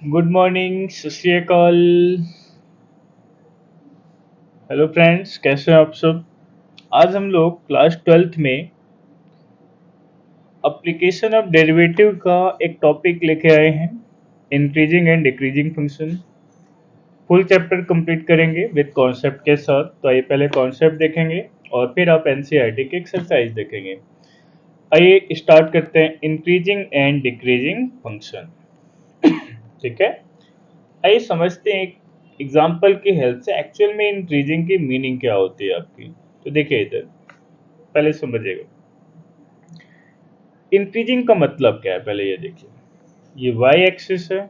Good morning, सत श्री अकाल। Hello friends, कैसे हैं आप सब। आज हम लोग क्लास 12th में एप्लीकेशन ऑफ डेरिवेटिव का एक टॉपिक लेके आए हैं, increasing and decreasing function. Full chapter complete करेंगे विद कॉन्सेप्ट के साथ। तो आइए पहले कॉन्सेप्ट देखेंगे और फिर आप एनसीईआरटी की एक्सरसाइज देखेंगे। आइए स्टार्ट करते हैं, इंक्रीजिंग एंड डिक्रीजिंग फंक्शन। ठीक है, आइए समझते हैं एग्जाम्पल की हेल्प से एक्चुअल में इंक्रीजिंग की मीनिंग क्या होती है आपकी। तो देखिए इधर पहले समझिएगा इंक्रीजिंग का मतलब क्या है। पहले ये देखिए, ये वाई एक्सिस है,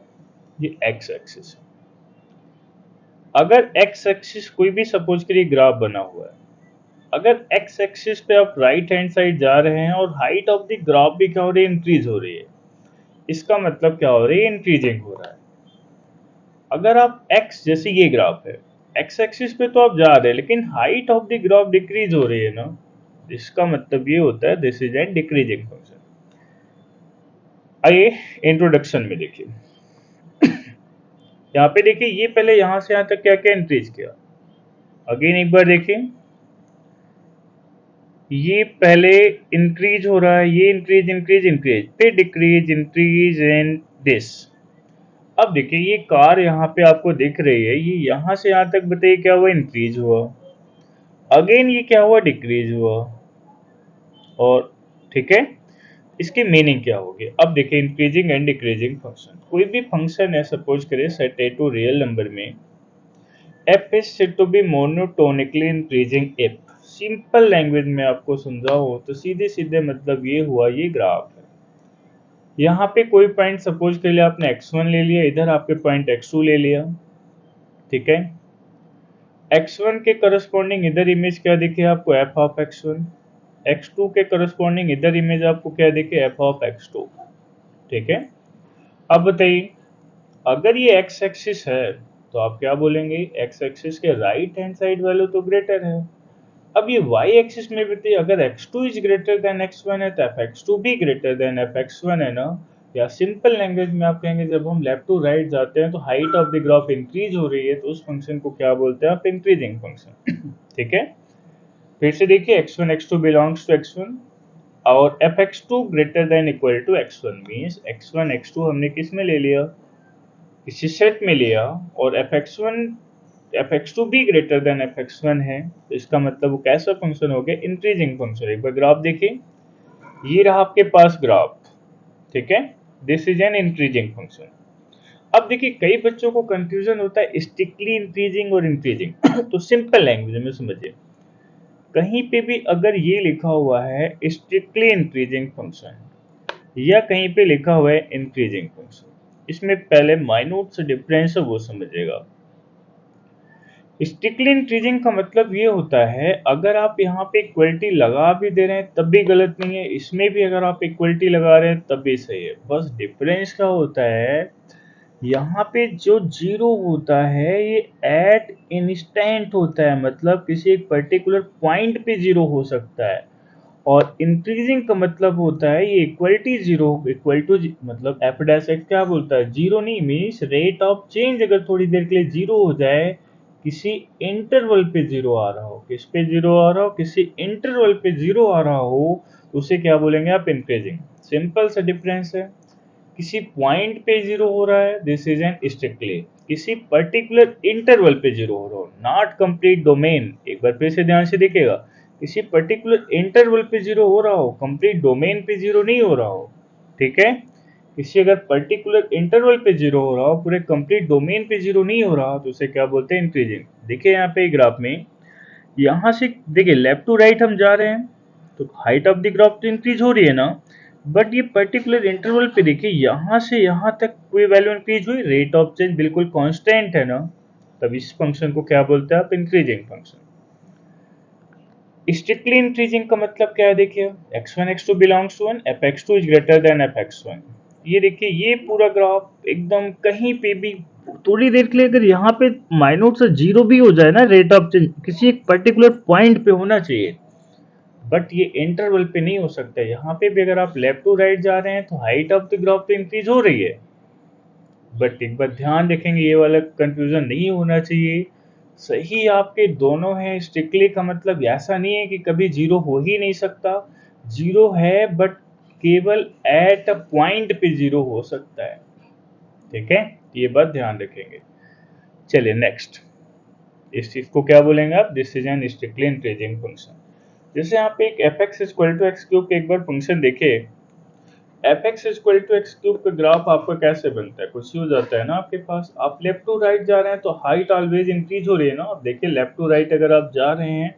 ये एक्स एक्सिस है। अगर एक्स एक्सिस कोई भी सपोज करिए ग्राफ बना हुआ है, अगर एक्स एक्सिस पे आप राइट हैंड साइड जा रहे हैं और हाइट ऑफ द ग्राफ भी क्या हो रही है, इंक्रीज हो रही है, इसका मतलब क्या हो रही है, इंक्रीजिंग हो रहा है। अगर आप एक्स, जैसे ये ग्राफ है, एक्स एक्सिस पे तो आप जा रहे हैं लेकिन height of the graph decrease हो रही है ना, इसका मतलब ये होता है this is N decreasing function. आइए इंट्रोडक्शन में देखिए, यहाँ पे देखिए ये पहले यहाँ से यहाँ तक क्या क्या इंक्रीज किया। अगेन एक बार देखिए, ये पहले इंक्रीज हो रहा है, ये इंक्रीज इंक्रीज इंक्रीज, फिर डिक्रीज इंक्रीज एंड दिस। अब देखिए ये कार यहाँ पे आपको दिख रही है, ये यहाँ से यहाँ तक बताइए क्या हुआ, इंक्रीज हुआ। अगेन ये क्या हुआ, डिक्रीज हुआ। और ठीक है, इसकी मीनिंग क्या होगी। अब देखिए इंक्रीजिंग एंड डिक्रीजिंग फंक्शन, कोई भी फंक्शन है, सपोज करिए set A to real number में, f is said to be monotonically increasing if। Simple language में आपको समझाओ तो सीधे सीधे मतलब ये हुआ, ये ग्राफ है, यहाँ पे कोई पॉइंट सपोज के लिए आपने x1 ले लिया, इधर आपके पॉइंट x2 ले लिया। ठीक है, x1 के करस्पॉन्डिंग इधर इमेज क्या दिखे आपको, f ऑफ x1। x2 के करस्पॉन्डिंग इधर इमेज आपको क्या दिखे, f ऑफ x2। ठीक है, अब बताइए अगर ये x एक्सिस है तो आप क्या बोलेंगे, x एक्सिस के राइट हैंड साइड वैल्यू तो ग्रेटर है। अब ये y एक्सिस में भी थी, अगर x2 is greater then x1 है तो fx2 भी ग्रेटर देन fx1 है ना। या सिंपल लैंग्वेज में आप कहेंगे जब हम लेफ्ट टू राइट जाते हैं तो height of the graph increase हो रही है, तो उस फंक्शन को क्या बोलते हैं आप, इंक्रीजिंग फंक्शन। ठीक है, फिर से देखिए x1 x2 belongs to x1 और fx2 greater than equal to x1 means x1 x2 हमने किस में ले लिया, किसी सेट में लिया, और fx2 भी ग्रेटर देन fx1 है, तो इसका मतलब वो कैसा फंक्शन हो गया, इंक्रीजिंग फंक्शन। एक बार ग्राफ देखिए, ये रहा आपके पास ग्राफ। ठीक है, this is an increasing function. अब देखिए कई बच्चों को कंफ्यूजन होता है स्ट्रिक्टली इंक्रीजिंग और इंक्रीजिंग। तो सिंपल लैंग्वेज में समझिए, कहीं पे भी अगर ये लिखा हुआ है स्ट्रिक्टली इंक्रीजिंग फंक्शन या कहीं पे लिखा हुआ है इंक्रीजिंग फंक्शन, इसमें पहले माइन्यूट से डिफरेंस है वो समझिएगा। स्ट्रिक्टली इंक्रीजिंग का मतलब ये होता है अगर आप यहाँ पे इक्वलिटी लगा भी दे रहे हैं तब भी गलत नहीं है, इसमें भी अगर आप इक्वलिटी लगा रहे हैं तब भी सही है। बस डिफरेंस क्या होता है, यहाँ पे जो जीरो होता है ये एट इंस्टेंट होता है, मतलब किसी एक पर्टिकुलर पॉइंट पे जीरो हो सकता है। और इंक्रीजिंग का मतलब होता है ये इक्वलिटी जीरो इक्वल टू, मतलब एफ डैश एक्स क्या बोलता है, जीरो नहीं मीन्स रेट ऑफ चेंज अगर थोड़ी देर के लिए जीरो हो जाए, किसी इंटरवल पे जीरो आ रहा हो, किस पे जीरो आ रहा हो, किसी इंटरवल पे जीरो आ रहा हो, तो उसे क्या बोलेंगे आप, इंक्रीजिंग। सिंपल सा डिफरेंस है, किसी पॉइंट पे जीरो हो रहा है दिस इज एन स्ट्रिक्टली, किसी पर्टिकुलर इंटरवल पे जीरो हो रहा हो, नॉट कंप्लीट डोमेन। एक बार फिर से ध्यान से देखिएगा, किसी पर्टिकुलर इंटरवल पे जीरो हो रहा हो, कंप्लीट डोमेन पे जीरो नहीं हो रहा हो। ठीक है, किसी अगर पर्टिकुलर इंटरवल पे जीरो हो रहा हो, पूरे कंप्लीट डोमेन पे जीरो नहीं हो रहा, तो उसे क्या बोलते हैं, इंक्रीजिंग। देखिए यहाँ पे ग्राफ में, यहाँ से देखिए लेफ्ट टू राइट हम जा रहे हैं तो हाइट ऑफ द ग्राफ तो इंक्रीज हो रही है ना, बट ये पर्टिकुलर इंटरवल पे देखिए यहाँ से यहाँ तक कोई वैल्यू इंक्रीज हुई, रेट ऑफ चेंज बिल्कुल कांस्टेंट है ना, तब इस फंक्शन को क्या बोलते हैं आप, इंक्रीजिंग फंक्शन। स्ट्रिक्टली इंक्रीजिंग का मतलब क्या है, देखिए x1 x2 belongs to 1, fx2 is greater than fx1। ये देखिए ये पूरा ग्राफ एकदम कहीं पे भी थोड़ी देर के लिए अगर यहाँ पे माइनूट से जीरो भी हो जाए ना, रेट ऑफ चेंज किसी एक पर्टिकुलर पॉइंट पे होना चाहिए, बट ये इंटरवल पे नहीं हो सकता। यहाँ पे भी अगर आप लेफ्ट टू राइट जा रहे हैं तो हाइट ऑफ द ग्राफ तो इंक्रीज हो रही है, बट एक बार ध्यान रखेंगे, ये वाला कंफ्यूजन नहीं होना चाहिए। सही आपके दोनों हैं, स्ट्रिक्टली का मतलब ऐसा नहीं है कि कभी जीरो हो ही नहीं सकता, जीरो है बट केवल एट अ पॉइंट पे जीरो हो सकता है। ठीक है, ये बात ध्यान रखेंगे। चलिए नेक्स्ट, इस चीज को क्या बोलेंगे आप, this is an strictly increasing function. जैसे आप एक F X equal to X cube के एक बार फंक्शन देखे, F X equal to X cube का ग्राफ आपका कैसे बनता है, कुछ हो जाता है ना आपके पास, आप लेफ्ट टू राइट जा रहे हैं तो हाइट ऑलवेज इंक्रीज हो रही है ना। आप देखिए लेफ्ट टू राइट अगर आप जा रहे हैं,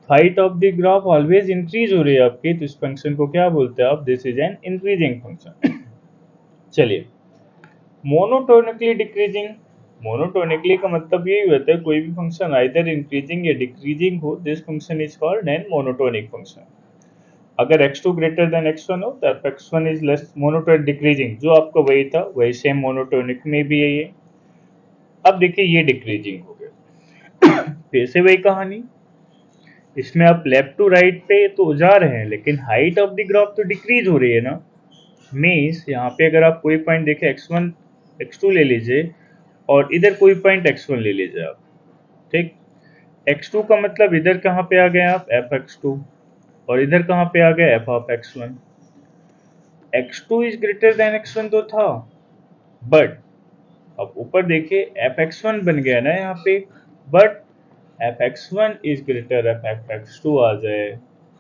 height of the graph always increase हो रही है आपकी, तो इस फंक्शन को क्या बोलते हैं आप, this is an increasing function. चलिए, मोनोटोनिकली डिक्रीजिंग, मोनोटोनिकली का मतलब यही होता है कोई भी फंक्शन आइदर इंक्रीजिंग या डिक्रीजिंग हो, this function is called an monotonic function. अगर x2 ग्रेटर देन x1 हो तो f(x1) is less monotonic decreasing, जो आपका वही था वही सेम मोनोटोनिक में भी है ये। अब देखिए ये डिक्रीजिंग हो गया। फिर से वही कहानी, इसमें आप लेफ्ट टू राइट पे तो जा रहे हैं लेकिन हाइट ऑफ द ग्राफ तो डिक्रीज हो रही है ना। मीन्स यहाँ पे अगर आप कोई पॉइंट देखें x1 x2 ले लीजिए और इधर कोई पॉइंट x1 ले लीजिए आप, ठीक। x2 का मतलब इधर कहाँ पे आ गए आप, f(x2) और इधर कहाँ पे आ गए f(x1)। x2 is greater then x1 तो था, बट अब ऊपर देखिए f(x1) बन गया ना यहाँ पे, but f(x1) is greater f(x2) आ जाए,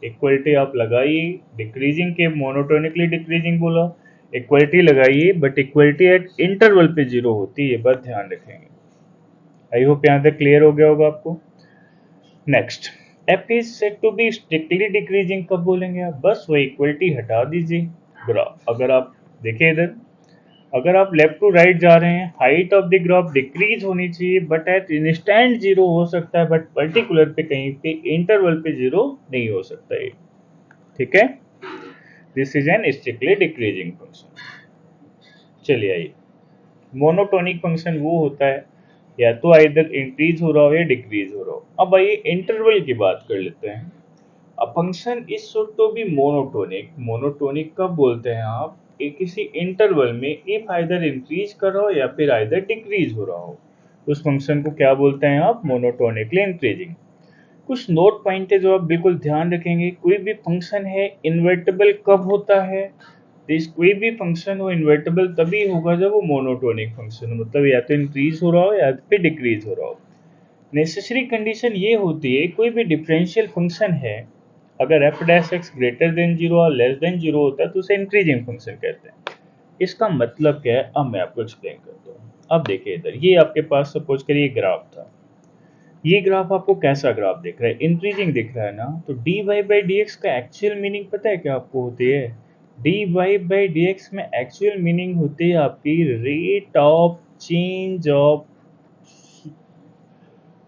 इक्वलिटी आप लगाइए, डिक्रीजिंग के मोनोटोनिकली डिक्रीजिंग बोला, इक्वलिटी लगाइए, बट इक्वलिटी एट इंटरवल पे जीरो होती है, बस ध्यान रखेंगे। आई होप यहाँ तक क्लियर हो गया होगा आपको। Next, f is said to be strictly decreasing कब बोलेंगे आप, बस वो इक्वलिटी हटा दीजिए। ग्राफ अगर आप देखिए इधर, अगर आप लेफ्ट टू राइट जा रहे हैं, height of the graph decrease होनी चाहिए बट एट इंस्टेंट जीरो हो सकता है, बट पर्टिकुलर पे कहीं पे इंटरवल पे जीरो नहीं हो सकता है। ठीक है, this is an strictly decreasing function. चलिए आइए, मोनोटोनिक फंक्शन वो होता है या तो आइदर इंक्रीज हो रहा हो या डिक्रीज हो रहा हो। अब आइए इंटरवल की बात कर लेते हैं। A function is should to be monotonic, monotonic कब बोलते हैं आप, कि किसी इंटरवल में इफ आइदर इंक्रीज कर रहा हो या फिर आइदर डिक्रीज हो रहा हो, उस फंक्शन को क्या बोलते हैं आप, मोनोटोनिकली इंक्रीजिंग। कुछ नोट पॉइंट है जो आप बिल्कुल ध्यान रखेंगे, कोई भी फंक्शन है इन्वर्टेबल कब होता है, इस कोई भी फंक्शन हो इन्वर्टेबल तभी होगा जब वो मोनोटोनिक फंक्शन हो, मतलब या तो इंक्रीज हो रहा हो या फिर डिक्रीज हो रहा हो। नेसेसरी कंडीशन ये होती है, कोई भी डिफरेंशियल फंक्शन है अगर f dash x greater than zero और लेस देन जीरो होता है तो उसे इंक्रीजिंग फंक्शन कहते हैं। इसका मतलब क्या है, अब मैं आपको एक्सप्लेन करता हूँ। अब देखिए इधर, ये आपके पास सपोज करिए ग्राफ था, ये ग्राफ आपको कैसा ग्राफ दिख रहा है, इंक्रीजिंग दिख रहा है ना। तो dy बाई डी एक्स का एक्चुअल मीनिंग पता है क्या आपको होती है, dy बाई डी एक्स में एक्चुअल मीनिंग होती है आपकी rate of change of,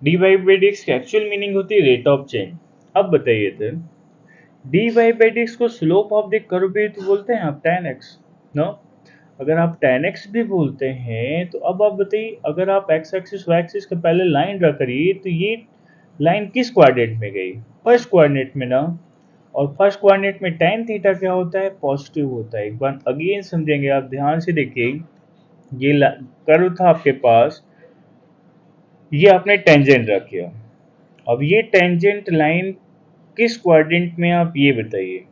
dy by d x की एक्चुअल मीनिंग होती है रेट ऑफ चेंज। अब बताइए इधर, dy बाई डी एक्स को स्लोप ऑफ द कर्व भी तो बोलते हैं आप, tan x, नो। अगर आप tan x भी बोलते हैं तो अब आप बताइए, अगर आप x एक्सिस y एक्सिस के पहले लाइन ड्रा करिए तो ये लाइन किस कोऑर्डिनेट में गई, फर्स्ट कोऑर्डिनेट में ना। और फर्स्ट कोऑर्डिनेट में tan थीटा क्या होता है, पॉजिटिव होता है। एक बार अगेन समझेंगे, आप ध्यान से देखिए, ये कर्व था आपके पास, ये आपने टेंजेंट रखा, अब ये टेंजेंट लाइन किस कोऑर्डिनेट में, आप ये बताइए।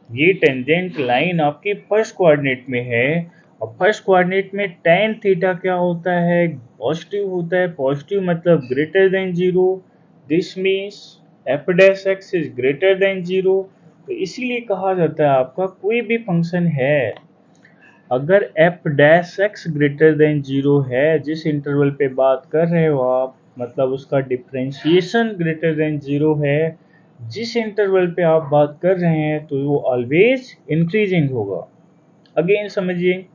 ये टेंजेंट लाइन आपकी फर्स्ट कोऑर्डिनेट में है, और फर्स्ट कोऑर्डिनेट में tan थीटा क्या होता है, पॉजिटिव होता है। पॉजिटिव मतलब greater than zero, this means f dash x is greater than zero. तो इसीलिए कहा जाता है आपका कोई भी फंक्शन है अगर f dash x greater than zero है, जिस इंटरवल पे बात कर रहे हो आप, मतलब उसका डिफरेंशिएशन ग्रेटर देन जीरो है, जिस इंटरवल पे आप बात कर रहे हैं, तो वो ऑलवेज इंक्रीजिंग होगा। अगेन समझिए,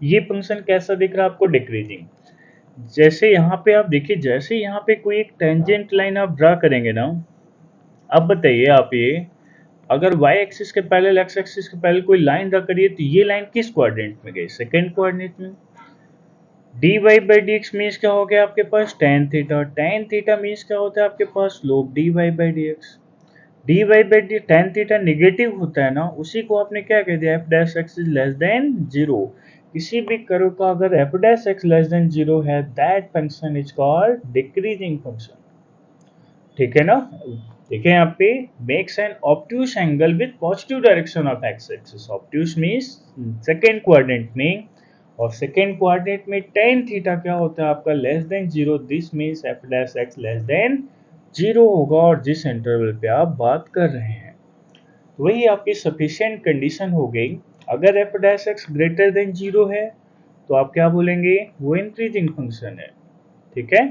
ये फंक्शन कैसा दिख रहा है आपको, डिक्रीजिंग। जैसे यहाँ पे आप देखिए, जैसे यहाँ पे कोई एक टेंजेंट लाइन आप ड्रा करेंगे ना, अब बताइए आप ये, अगर y एक्सिस के पैरेलल x एक्सिस के पैरेलल कोई लाइन ड्रा करिए तो ये लाइन किस कोऑर्डिनेट में गई, सेकंड कोऑर्डिनेट में। dy by d x means क्या हो गया आपके पास, tan theta, tan theta means क्या होता है आपके पास, slope dy by d x. dy by d tan theta negative होता है ना, उसी को आपने क्या कह दिया, f dash x is less than zero. किसी भी कर्व का अगर f dash x less than 0 है, that function is called decreasing function. ठीक है ना। देखिए यहाँ पे makes an obtuse angle with positive direction of x axis. Obtuse means second quadrant में, और सेकेंड क्वाड्रेंट में tan थीटा क्या होता है आपका, less than 0। This means f dash x less than 0 होगा, और जिस इंटरवल पे आप बात कर रहे हैं वही आपकी सफिशिएंट कंडीशन हो गई। अगर f dash x greater than 0 है तो आप क्या बोलेंगे, वो इंक्रीजिंग फंक्शन है। ठीक है।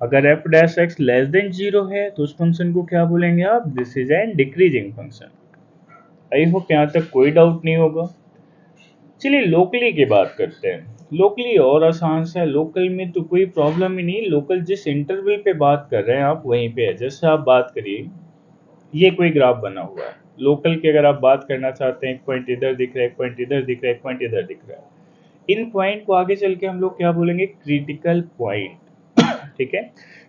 अगर f dash x less than 0 है तो उस फंक्शन को क्या बोलेंगे आप, this is N decreasing function. I hope यहाँ तक कोई डाउट नहीं होगा। चलिए लोकली की बात करते हैं। लोकली और आसान सा है, लोकल में तो कोई प्रॉब्लम ही नहीं। लोकल जिस इंटरवल पे बात कर रहे हैं आप वहीं पे है। जैसे आप बात करिए, ये कोई ग्राफ बना हुआ है, लोकल की अगर आप बात करना चाहते हैं, एक पॉइंट इधर दिख रहा है, एक पॉइंट इधर दिख रहा है, एक पॉइंट इधर दिख रहा है। इन पॉइंट को आगे चल के हम लोग क्या बोलेंगे, क्रिटिकल पॉइंट। ठीक है।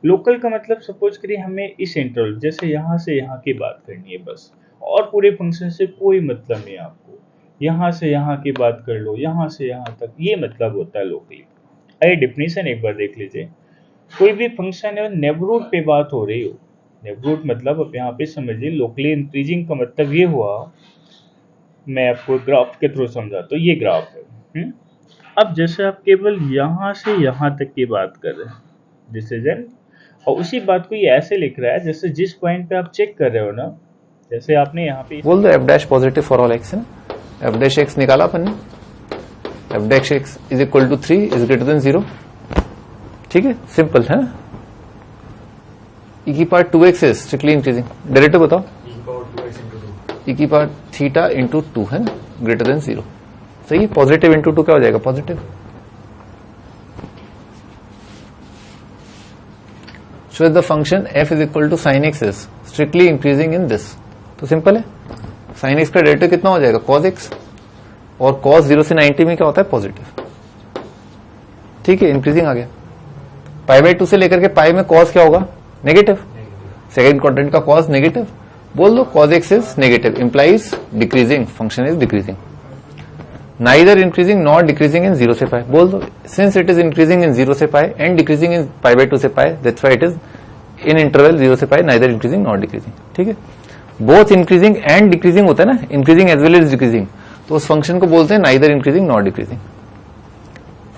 लोकल का मतलब सपोज करिए हमें इस इंटरवल, जैसे यहाँ से यहाँ की बात करनी है बस, और पूरे फंक्शन से कोई मतलब नहीं आपको। यहाँ से यहाँ की बात कर लो, यहाँ से यहाँ तक, ये मतलब होता है लोकली। आइए डेफिनेशन एक बार देख लीजिए। कोई भी फंक्शन है, नेबरहुड पे बात हो रही हो, नेबरहुड मतलब अब यहाँ पे समझिए, लोकली इंक्रीजिंग का मतलब ये हुआ, मैं आपको ग्राफ के थ्रू समझाता हूँ। ये ग्राफ है। अब जैसे आप केवल यहाँ से यहाँ तक की बात कर रहे हैं, दिस इज एन, और उसी बात को ये ऐसे लिख रहा है जैसे जिस पॉइंट पे आप चेक कर रहे हो ना, जैसे आपने यहाँ पे बोल दो F dash positive for all X है। एफ डैश एक्स निकाला अपन ने, F dash X is equal to 3 is greater than 0। ठीक है, सिंपल है ना। e की power 2x is strictly increasing. Director बताओ, e की पावर थीटा इंटू 2 है ना, ग्रेटर देन 0। सही है। पॉजिटिव इंटू 2 क्या हो जाएगा, positive. So the function f is equal to sine X is strictly increasing in this. तो सिंपल है, साइन एक्स का डेरिवेटिव कितना हो जाएगा, कॉस एक्स, और कॉस 0 से 90 में क्या होता है, पॉजिटिव। ठीक है, इंक्रीजिंग आ गया। पाई बाई 2 से लेकर के पाई में कॉस क्या होगा, नेगेटिव। सेकेंड क्वाड्रेंट का कॉस नेगेटिव। बोल दो cos x is negative, implies decreasing, function is decreasing. Neither increasing not decreasing in 0 से पाई। बोल दो since it is increasing in 0 से pi and decreasing in pi by 2 से pi, that's why it is in interval 0 से pi, neither increasing not decreasing. ठीक है, both increasing and decreasing होता है ना, increasing as well as decreasing, तो उस फंक्शन को बोलते हैं neither increasing not decreasing.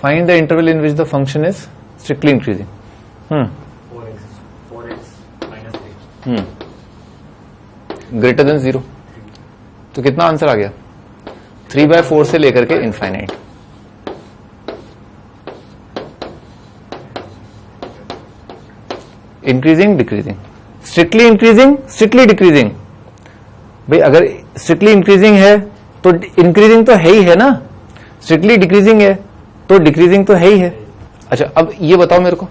Find the interval in which the function is strictly increasing. Greater than 0। तो कितना आंसर आ गया, 3/4 से लेकर के infinite. Increasing decreasing, strictly increasing strictly decreasing. भाई अगर स्ट्रिक्टली इंक्रीजिंग है तो इंक्रीजिंग तो है ही है ना, स्ट्रिक्टली डिक्रीजिंग है तो डिक्रीजिंग तो है ही है। अच्छा अब ये बताओ मेरे को,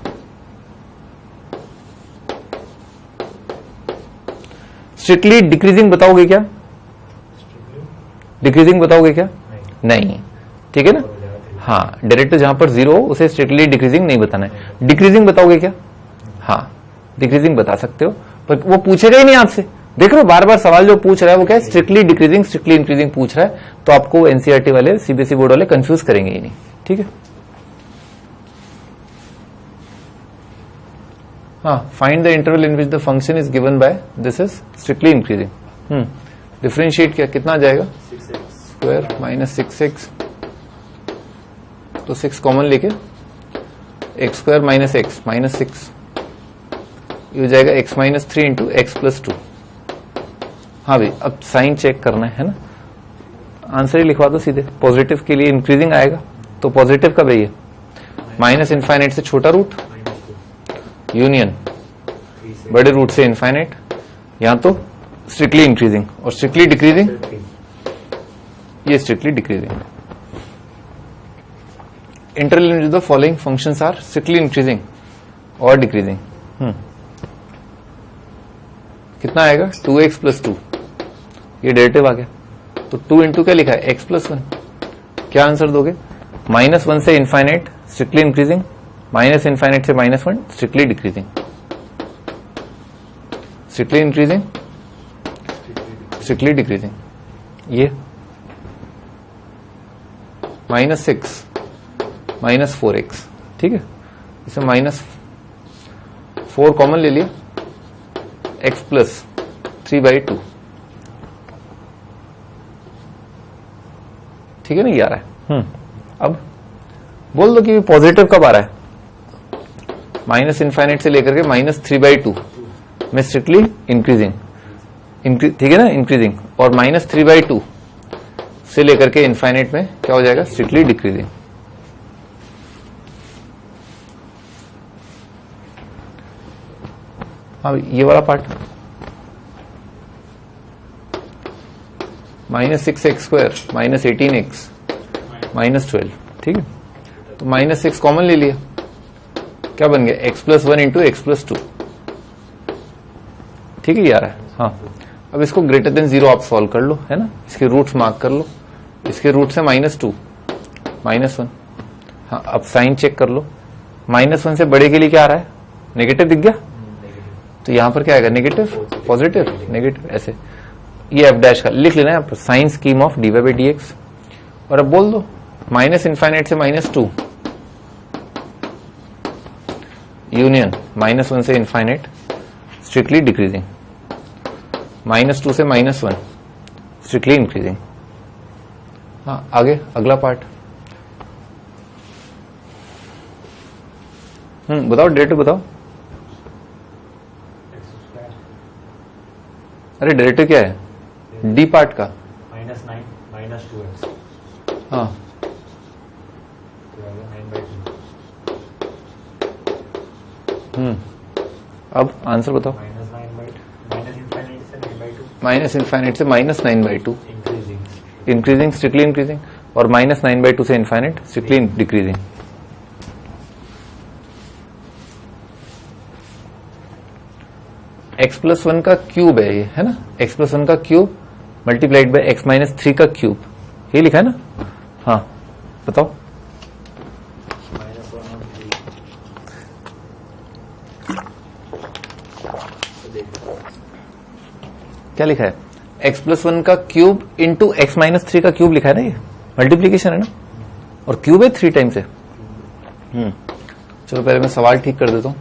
स्ट्रिक्टली डिक्रीजिंग बताओगे क्या, डिक्रीजिंग बताओगे क्या, नहीं। ठीक है ना, हाँ, डायरेक्ट जहां पर 0 हो उसे स्ट्रिक्टली डिक्रीजिंग नहीं बताना है। डिक्रीजिंग बताओगे क्या, हाँ डिक्रीजिंग बता सकते हो, पर वो पूछेगा ही नहीं आपसे। देख रहे हो बार बार सवाल जो पूछ रहा है वो क्या है, स्ट्रिक्टली डिक्रीजिंग स्ट्रिक्टली इंक्रीजिंग पूछ रहा है, तो आपको एनसीईआरटी वाले सीबीएसई बोर्ड वाले कंफ्यूज करेंगे ही नहीं। ठीक है, हाँ, find the interval in which the function is given by this is strictly increasing. Differentiate किया कितना आ जाएगा, स्क्वायर माइनस 6x, तो 6 कॉमन लेके x square minus x minus 6, ये हो जाएगा x minus 3 into X plus 2। हाँ भाई अब साइन चेक करना है ना, आंसर ही लिखवा दो सीधे। पॉजिटिव के लिए इंक्रीजिंग आएगा तो पॉजिटिव का भैया माइनस इनफाइनाइट से छोटा रूट, यूनियन बड़े रूट से इनफाइनाइट, यहां तो स्ट्रिक्टली इंक्रीजिंग और स्ट्रिक्टली डिक्रीजिंग, ये strictly decreasing. Interval in the following functions are strictly increasing और डिक्रीजिंग। कितना आएगा, 2x प्लस 2, ये डेरिवेटिव आ गया, तो 2 इंटू क्या लिखा है, x प्लस 1। क्या आंसर दोगे, -1 से infinite strictly increasing, minus infinite से -1 strictly decreasing, strictly increasing strictly decreasing. ये -6 -4x, ठीक है। इसमें -4 कॉमन ले लिया, x प्लस 3/2, ठीक है ना, ये आ रहा है। अब बोल दो कि पॉजिटिव कब आ रहा है, -∞ से लेकर के -3/2 में स्ट्रिक्टली इंक्रीजिंग, ठीक है ना, इंक्रीजिंग, और -3/2 से लेकर के इनफाइनाइट में क्या हो जाएगा, स्ट्रिक्टली डिक्रीजिंग। हाँ, ये वाला पार्ट -6x² -18x -12, ठीक है। तो -6 कॉमन ले लिया, क्या बन गया, x + 1 × x + 2, ठीक है, ये आ रहा है। हाँ, अब इसको >0 आप सॉल्व कर लो, है ना, इसके रूट्स मार्क कर लो, इसके रूट से -2 -1। हाँ, अब साइन चेक कर लो, -1 से बड़े के लिए क्या आ रहा है, नेगेटिव दिख गया, तो यहां पर क्या आएगा, नेगेटिव, पॉजिटिव, नेगेटिव, ऐसे। ये f' का लिख लेना है साइन स्कीम ऑफ dy/dx। और अब बोल दो -∞ से -2 यूनियन -1 से इनफाइनाइट स्ट्रिक्टली डिक्रीजिंग, -2 से -1 स्ट्रिक्टली इंक्रीजिंग। हाँ, आगे अगला पार्ट, बताओ, डेरिवेटिव बताओ। अरे डेरिवेटिव क्या है, डी पार्ट का, -9 -2x, हाँ, तो आएगा 9/2, अब आंसर बताओ। -∞ से 9/2, -∞ से -9/2 इंक्रीजिंग, इंक्रीजिंग, स्ट्रिक्टली इंक्रीजिंग, और -9/2 से इनफाइनाइट स्ट्रिक्टली डिक्रीजिंग। x + 1 का क्यूब है ये, है ना, x + 1 का क्यूब मल्टीप्लाइड बाय x - 3 का क्यूब, ये लिखा है ना। हाँ, बताओ। -1 और 3, तो देखो क्या लिखा है, x + 1 का क्यूब इंटू x - 3 का क्यूब लिखा है ना, ये मल्टीप्लीकेशन है ना, और क्यूब है 3 टाइम्स है। चलो पहले मैं सवाल ठीक कर देता हूं,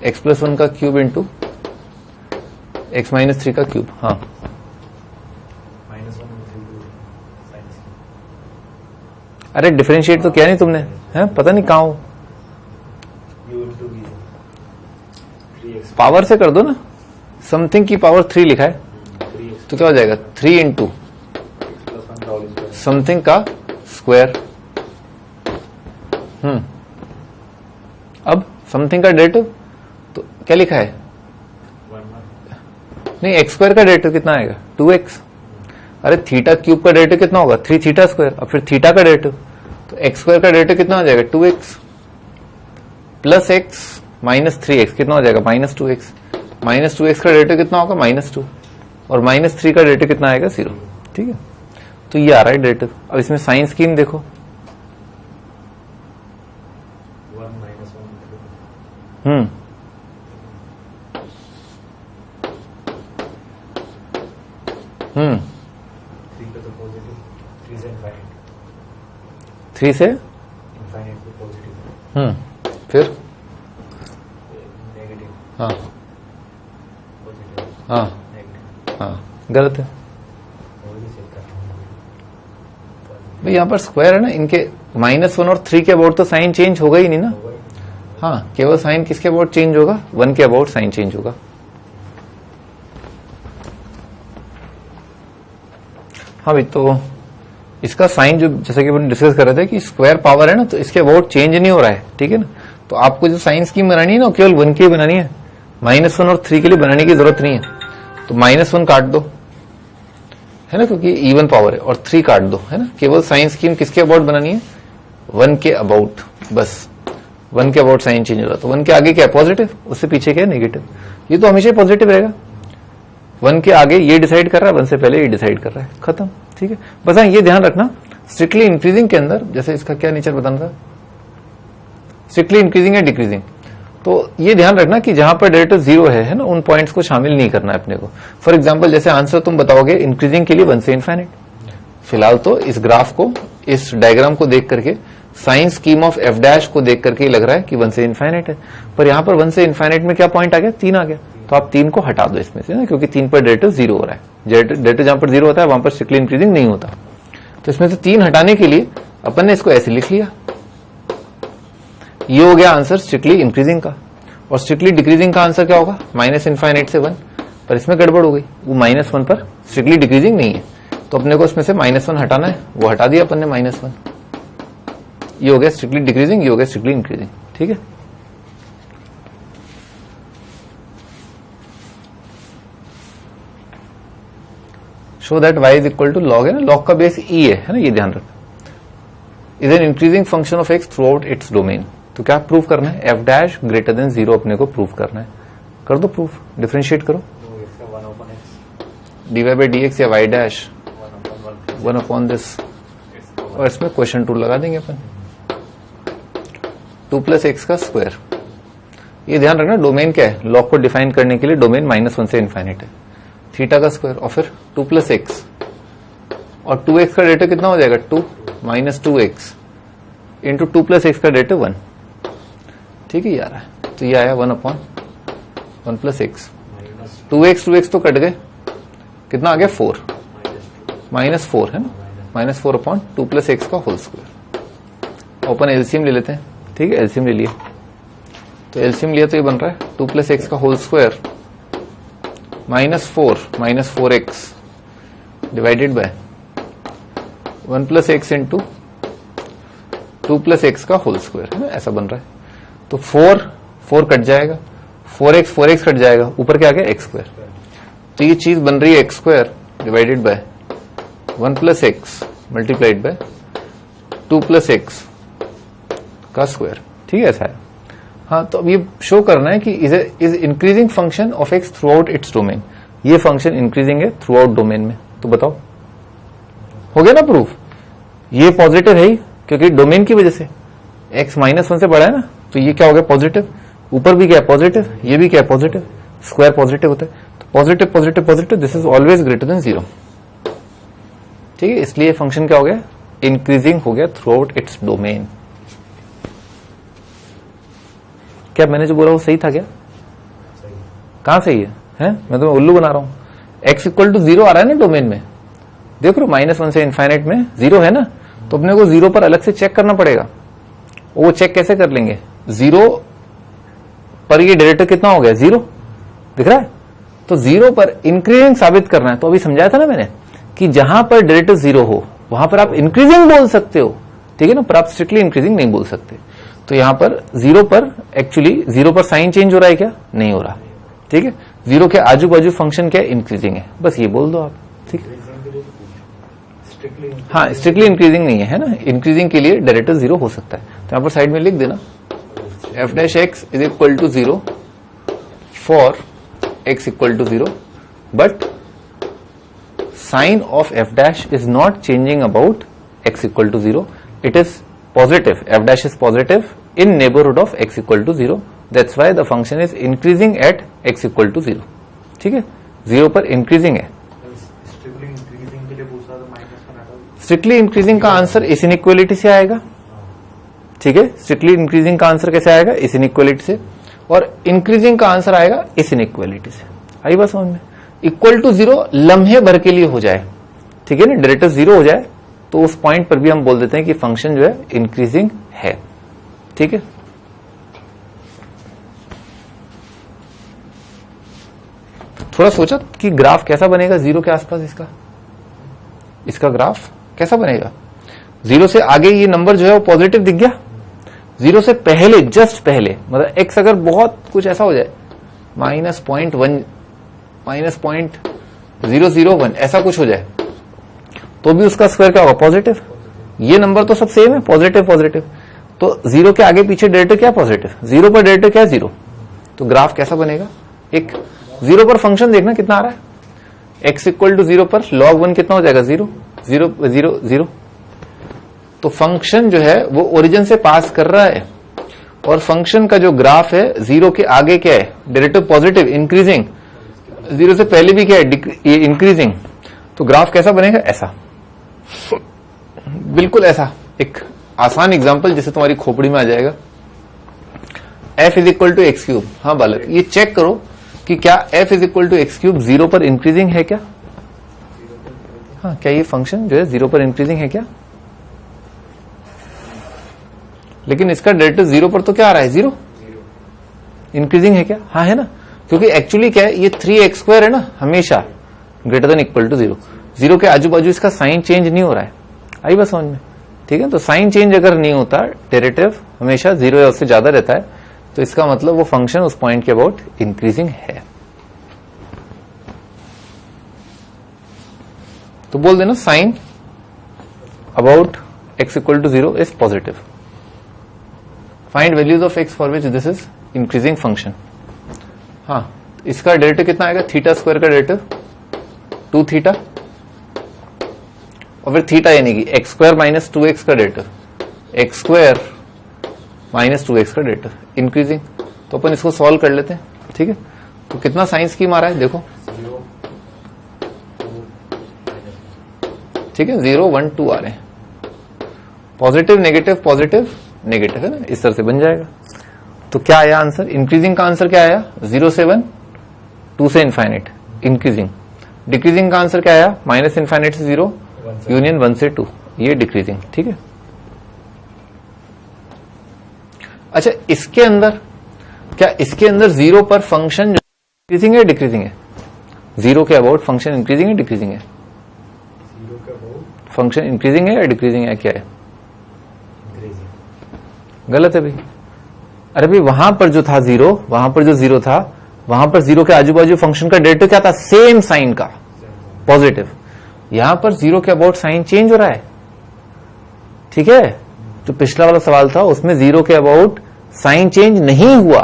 x + 1 का क्यूब इंटू x - 3 का क्यूब। हाँ, -1 और 3 साइंस, अरे डिफरेंशिएट तो किया नहीं तुमने, है, पता नहीं कहाँ हो, u × v 3x, पावर से कर दो ना, समथिंग की पावर 3 लिखा है, 3x तो क्या हो जाएगा, 3 इंटू + 1 होल स्क्वायर, समथिंग का स्क्वायर। अब समथिंग का डेरिवेटिव तो क्या लिखा है, 1 नहीं, x² का डेरिवेटिव कितना आएगा, 2x। अरे थीटा क्यूब का डेरिवेटिव कितना होगा, 3θ², और फिर थीटा का डेरिवेटिव, तो x² का डेरिवेटिव कितना हो जाएगा, 2x plus x minus 3x कितना हो जाएगा, -2x। -2x का डेरिवेटिव कितना होगा, -2, और -3 का डेरिवेटिव कितना आएगा, 0, ठीक है। तो ये आ रहा है डेरिवेटिव। अब इसमें साइन स्कीम देखो, 1 - 1 3 का तो पॉजिटिव, 3 से इनफाइनाइट, 3 से इनफाइनाइट को पॉजिटिव, फिर नेगेटिव, हाँ पॉजिटिव, हाँ नेगेटिव, हाँ, गलत है और भी चेक करना है भाई, यहाँ पर स्क्वायर है ना, इनके -1 और 3 के अबाउट तो साइन चेंज होगा ही नहीं ना। होगा ही। हाँ, केवल साइन किसके अबाउट चेंज होगा, 1 के अबाउट साइन चेंज होगा। हाँ भाई, तो इसका साइन जो जैसा कि अपन डिस्कस कर रहे थे कि स्क्वायर पावर है ना, तो इसके अबाउट चेंज नहीं हो रहा है, ठीक है ना। तो आपको जो साइन स्कीम बनानी है ना, केवल 1 के लिए बनानी है, -1 और 3 के लिए बनाने की जरूरत नहीं है। तो -1 काट दो, है ना, क्योंकि इवन पावर है, और 3 काट दो, है ना। केवल साइन स्कीम किसके अबाउट बनानी है, 1 के अबाउट, बस 1 के अबाउट साइन चेंज हो रहा है। तो 1 के आगे क्या है, पॉजिटिव, उससे पीछे क्या है, नेगेटिव। ये तो हमेशा पॉजिटिव रहेगा, 1 के आगे ये डिसाइड कर रहा है, 1 से पहले ये डिसाइड कर रहा है, खत्म, ठीक है। बस हाँ, ये ध्यान रखना, स्ट्रिक्टली इंक्रीजिंग के अंदर, जैसे इसका क्या नेचर बताना था, स्ट्रिक्टली इंक्रीजिंग या डिक्रीजिंग, तो ये ध्यान रखना कि जहां पर डेरिवेटिव 0 है ना, उन पॉइंट्स को शामिल नहीं करना है अपने को। फॉर एग्जांपल, जैसे आंसर तुम बताओगे इंक्रीजिंग के लिए 1 से इनफाइनाइट, फिलहाल तो इस ग्राफ को इस डायग्राम को देख करके, sign scheme of F dash को देख करके लग रहा है कि 1 से इन्फाइनाइट है, पर यहां पर 1 से इन्फाइनाइट में क्या पॉइंट आ गया, 3 आ गया, तो आप 3 को हटा दो इसमें से ना, क्योंकि 3 पर डेरिवेटिव 0 हो रहा है, डेरिवेटिव जहां पर 0 होता है वहां पर स्ट्रिक्टली इंक्रीजिंग नहीं होता। तो इसमें से 3 हटाने के लिए अपन ने इसको ऐसे लिख लिया। ये हो गया आंसर स्ट्रिक्टली इंक्रीजिंग का। और स्ट्रिक्टली डिक्रीजिंग का आंसर क्या होगा, माइनस इन्फाइनाइट से 1, पर इसमें गड़बड़ हो गई, वो -1 पर स्ट्रिक्टली डिक्रीजिंग नहीं है, तो अपने को इसमें से -1 हटाना है, वो हटा दिया अपन ने -1। ये हो गया स्ट्रिक्टली डिक्रीजिंग, ये हो गया स्ट्रिक्टली इंक्रीजिंग। ठीक है, show that y is equal to log है ना, लॉग का बेस e है ना, ये ध्यान रखना। Is an increasing function of x through out its domain. तो क्या प्रूव करना है, f डैश ग्रेटर देन 0 अपने को प्रूव करना है। कर दो प्रूफ, डिफरेंशिएट करो, dy बाई dx या y डैश 1 अपॉन दिस, और इसमें क्वेश्चन टूल लगा देंगे अपन, 2 + x का स्क्वायर। ये ध्यान रखना डोमेन क्या है, लॉग को डिफाइन करने के लिए डोमेन -1 से इन्फाइनाइट है, थीटा का स्क्वायर, और फिर 2 + x, और 2x का डेरिवेटिव कितना हो जाएगा, 2 - 2x इंटू 2 + x का डेरिवेटिव 1। ठीक है, ये आ रहा है, तो ये आया 1 अपॉन 1 + x, 2x तो कट गए, कितना आ गया 4, -4 है ना, -4 अपॉन 2 + x का होल स्क्वायर। ओपन एलसीएम ले लेते हैं। ठीक है, एलसीएम ले लिया, तो एलसीएम लिया तो ये बन रहा है 2 + x का whole square -4 - 4x divided by 1 + x into 2 + x का होल स्क्वायर है ना, ऐसा बन रहा है। तो 4 कट जाएगा, 4x कट जाएगा, ऊपर क्या आ गया x स्क्वायर, तो ये चीज बन रही है x square divided by 1 + x multiplied by 2 + x का स्क्वायर। ठीक है, ऐसा है। हाँ, तो अब ये शो करना है कि is increasing function of x through out its domain. ये फंक्शन इंक्रीजिंग है थ्रू आउट डोमेन में, तो बताओ हो गया ना प्रूफ। ये पॉजिटिव है ही, क्योंकि डोमेन की वजह से x -1 से बड़ा है ना, तो ये क्या हो गया पॉजिटिव, ऊपर भी क्या है पॉजिटिव, ये भी क्या है पॉजिटिव, स्क्वायर पॉजिटिव होता है, तो positive positive positive, this is always greater than 0। ठीक है, इसलिए फंक्शन क्या हो गया, इंक्रीजिंग हो गया थ्रू आउट इट्स डोमेन। क्या मैंने जो बोला वो सही था क्या, कहां सही है? मैं तो उल्लू बना रहा हूं। x = 0 आ रहा है ना डोमेन में, देख लो -1 से इन्फाइनाइट में 0 है ना, तो अपने को 0 पर अलग से चेक करना पड़ेगा। वो चेक कैसे कर लेंगे, 0 पर ये डेरिवेटिव कितना हो गया 0 दिख रहा है, तो 0 पर इंक्रीजिंग साबित करना है। तो अभी समझाया था ना मैंने कि जहां पर डेरिवेटिव 0 हो वहां पर आप इंक्रीजिंग बोल सकते हो, ठीक है ना, पर आप स्ट्रिक्टली इंक्रीजिंग नहीं बोल सकते। तो यहां पर 0 पर एक्चुअली 0 पर साइन चेंज हो रहा है क्या, नहीं हो रहा। ठीक है, 0 के आजू बाजू फंक्शन क्या इंक्रीजिंग है, बस ये बोल दो आप। ठीक है, हाँ, स्ट्रिक्टली इंक्रीजिंग नहीं है ना, इंक्रीजिंग के लिए डेरिवेटिव 0 हो सकता है। तो यहां पर साइड में लिख देना f dash x is equal to 0 for x equal to 0, but sign of f dash is not changing about x equal to 0, it is positive, f dash is positive in neighborhood of x equal to 0, that's why the function is increasing at x equal to 0। ठीक है, 0 पर increasing है। Strictly increasing का answer इस inequality से आएगा। ठीक है, स्ट्रिक्टली इंक्रीजिंग का आंसर कैसे आएगा, इस इनइक्वालिटी से, और इंक्रीजिंग का आंसर आएगा इस इनइक्वालिटी से। आई बात समझ में, इक्वल टू 0 लम्हे भर के लिए हो जाए, ठीक है ना, डेरिवेटिव 0 हो जाए तो उस पॉइंट पर भी हम बोल देते हैं कि फंक्शन जो है इंक्रीजिंग है। ठीक है, थोड़ा सोचा कि ग्राफ कैसा बनेगा 0 के आसपास, इसका ग्राफ कैसा बनेगा। 0 से आगे ये नंबर जो है वो पॉजिटिव दिख गया, 0 से पहले जस्ट पहले, मतलब x अगर बहुत कुछ ऐसा हो जाए -0.1 -0.001 ऐसा कुछ हो जाए तो भी उसका स्क्वायर क्या होगा पॉजिटिव। ये नंबर तो सब सेम है, पॉजिटिव पॉजिटिव, तो 0 के आगे पीछे डेरिवेटिव क्या पॉजिटिव, 0 पर डेरिवेटिव क्या 0, तो ग्राफ कैसा बनेगा। एक 0 पर फंक्शन देखना कितना आ रहा है, x इक्वल टू 0 पर log 1 कितना हो जाएगा 0 0 0 0, तो फंक्शन जो है वो ओरिजिन से पास कर रहा है, और फंक्शन का जो ग्राफ है 0 के आगे क्या है डेरिवेटिव पॉजिटिव इंक्रीजिंग, 0 से पहले भी क्या है इंक्रीजिंग, तो ग्राफ कैसा बनेगा ऐसा बिल्कुल ऐसा एक आसान एग्जांपल जिसे तुम्हारी खोपड़ी में आ जाएगा, f is equal to X cube. हाँ बालक, ये चेक करो कि क्या f is equal to X cube 0 पर इंक्रीजिंग है क्या? हाँ, क्या ये फंक्शन जो है 0 पर इंक्रीजिंग है क्या? लेकिन इसका डेरिवेटिव 0 पर तो क्या आ रहा है? 0 इंक्रीजिंग है क्या? हाँ है ना, क्योंकि एक्चुअली क्या है, ये 3x² है ना, हमेशा ग्रेटर देन इक्वल टू 0। 0 के आजू बाजू इसका साइन चेंज नहीं हो रहा है। आई बात समझ में? ठीक है, तो साइन चेंज अगर नहीं होता, डेरिवेटिव हमेशा 0 या उससे ज्यादा रहता है, तो इसका मतलब वो फंक्शन उस पॉइंट के अबाउट इंक्रीजिंग है। तो बोल देना sign about x equal to 0 is positive. Find values of x for which this is increasing function. हाँ, इसका डेरिवेटिव कितना आएगा? थीटा स्क्वायर का डेरिवेटिव 2 थीटा, और फिर थीटा यानी कि x² माइनस 2x का डेरिवेटिव, x² माइनस 2x का डेरिवेटिव इंक्रीजिंग। तो अपन इसको सॉल्व कर लेते हैं। ठीक है, तो कितना साइन स्कीम आ रहा है देखो। 0 2 ठीक है, 0 1 2 आ रहे हैं, पॉजिटिव नेगेटिव पॉजिटिव नेगेटिव है ना, इस तरह से बन जाएगा। तो क्या आया आंसर? इंक्रीजिंग का आंसर क्या आया? 0 से 1, 2 से इनफाइनाइट इंक्रीजिंग। डिक्रीजिंग का आंसर क्या आया? माइनस इनफाइनाइट से 0 यूनियन 1 से 2, ये डिक्रीजिंग। ठीक है, अच्छा इसके अंदर क्या, इसके अंदर 0 पर फंक्शन इंक्रीजिंग है डिक्रीजिंग है? 0 के अबाउट फंक्शन इंक्रीजिंग है डिक्रीजिंग है? 0 के अबाउट फंक्शन इंक्रीजिंग है या डिक्रीजिंग है? क्या है? इंक्रीजिंग। गलत है भाई। अरे भाई वहां पर जो था 0, वहां पर जो 0 था, वहां पर 0 के आजू बाजू फंक्शन का डेरिवेटिव क्या था? सेम साइन का, पॉजिटिव। यहां पर 0 के अबाउट साइन चेंज हो रहा है। ठीक है, जो पिछला वाला सवाल था उसमें 0 के अबाउट साइन चेंज नहीं हुआ,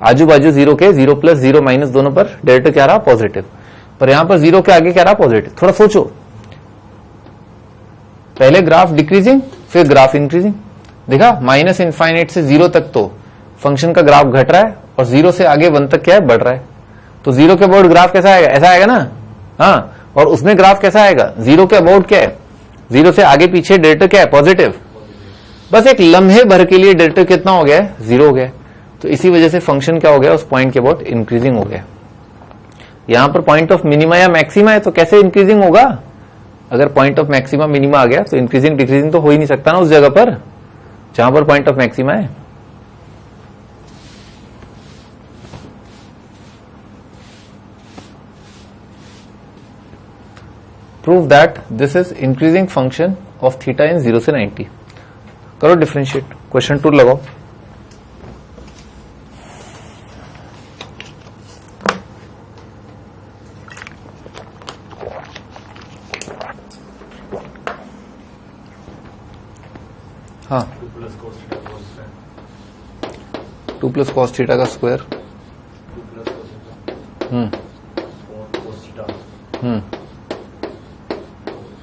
आजू बाजू 0 के 0 प्लस 0 माइनस दोनों पर डेरिवेटिव क्या रहा? पॉजिटिव। पर यहां पर 0 के आगे क्या रहा? पॉजिटिव। थोड़ा सोचो, पहले ग्राफ डिक्रीजिंग फिर ग्राफ इंक्रीजिंग। देखा, माइनस इनफाइनाइट से 0 तक तो फंक्शन का ग्राफ घट रहा है, और 0 से आगे 1 तक क्या है? बढ़ रहा है। तो 0 के अबाउट ग्राफ कैसा आएगा? ऐसा आएगा ना। हाँ, और उसमें ग्राफ कैसा आएगा? 0 के अबाउट क्या है? 0 से आगे पीछे डेरिवेटिव क्या है? पॉजिटिव। बस एक लम्हे भर के लिए डेरिवेटिव कितना हो गया है? 0 हो गया। तो इसी वजह से फंक्शन क्या हो गया? उस पॉइंट के अबाउट इंक्रीजिंग हो गया। यहां पर पॉइंट ऑफ मिनिमा या मैक्सिमा है, तो कैसे इंक्रीजिंग होगा? अगर पॉइंट ऑफ मैक्सिमा मिनिमा आ गया तो इंक्रीजिंग डिक्रीजिंग तो हो ही नहीं सकता ना उस जगह पर जहां पर पॉइंट ऑफ मैक्सिमा है। Prove that this is increasing function of theta in 0 से 90। करो डिफरेंशिएट, क्वेश्चन 2 लगाओ। हाँ, 2 plus cos theta cos theta 2 plus cos theta का square 2 plus cos theta 4 cos theta sin theta cos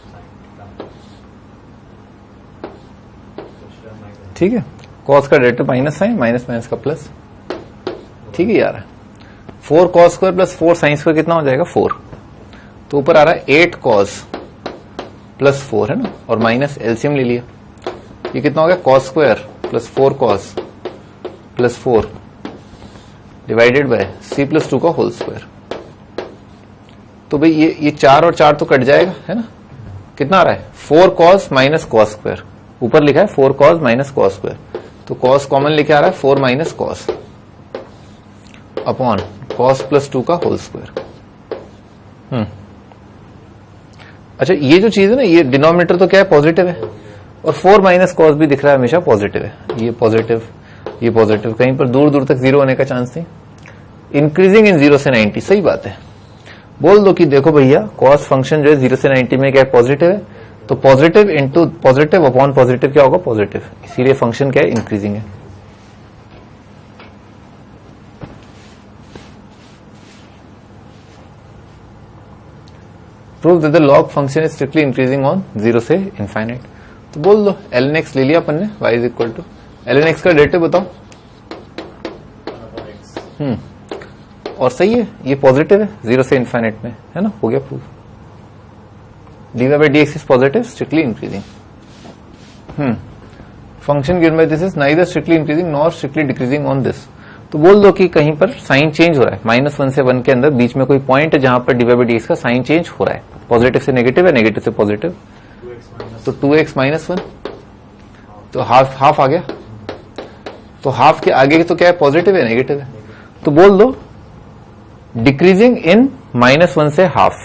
theta minus. ठीक है, cos का derivative minus sine, minus minus का plus. ठीक है यार, 4 cos square plus 4 sine square कितना हो जाएगा? 4। तो ऊपर आ रहा है 8 कॉस प्लस 4 है ना, और माइनस एलसीएम ले लिया, ये कितना हो गया? Cos square plus 4 cos plus 4 divided by c plus 2 का होल स्क्वायर। तो भाई ये 4 और 4 तो कट जाएगा है ना, कितना आ रहा है? 4 कॉस माइनस कॉस स्क्वायर, ऊपर लिखा है 4 कॉस माइनस कॉस स्क्वायर, तो कॉस कॉमन लेके आ रहा है 4 minus cos upon cos plus 2 का होल स्क्वायर। अच्छा ये जो चीज है ना, ये डिनोमिनेटर तो क्या है? पॉजिटिव है, और 4 माइनस कॉस भी दिख रहा है हमेशा पॉजिटिव है। ये पॉजिटिव, ये पॉजिटिव, कहीं पर दूर दूर तक 0 होने का चांस नहीं। इंक्रीजिंग इन 0 से 90, सही बात है। बोल दो कि देखो भैया कॉस फंक्शन जो है 0 से 90 में क्या है? पॉजिटिव है, तो positive into positive upon positive क्या होगा? पॉजिटिव। इसीलिए फंक्शन क्या है? इंक्रीजिंग है। Prove that the log function is strictly increasing on 0 से इनफाइनाइट। तो बोल दो ln x ले लिया अपन ने, y is equal to ln x का डेरिवेटिव बताओ। और सही है, ये पॉजिटिव है 0 से इनफाइनाइट में, है ना, हो गया proof. dy by dx is positive, strictly increasing. Function given by this is neither strictly increasing nor strictly decreasing on this. तो बोल दो कि कहीं पर साइन चेंज हो रहा है, -1 से 1 के अंदर बीच में कोई पॉइंट है जहां पर dy by dx का साइन चेंज हो रहा है, पॉजिटिव से नेगेटिव है, नेगेटिव से पॉजिटिव, तो 2x - 1, तो हाफ आ गया। तो हाफ के आगे तो क्या है, पॉजिटिव है, नेगेटिव है। तो बोल दो डिक्रीजिंग इन -1 से हाफ,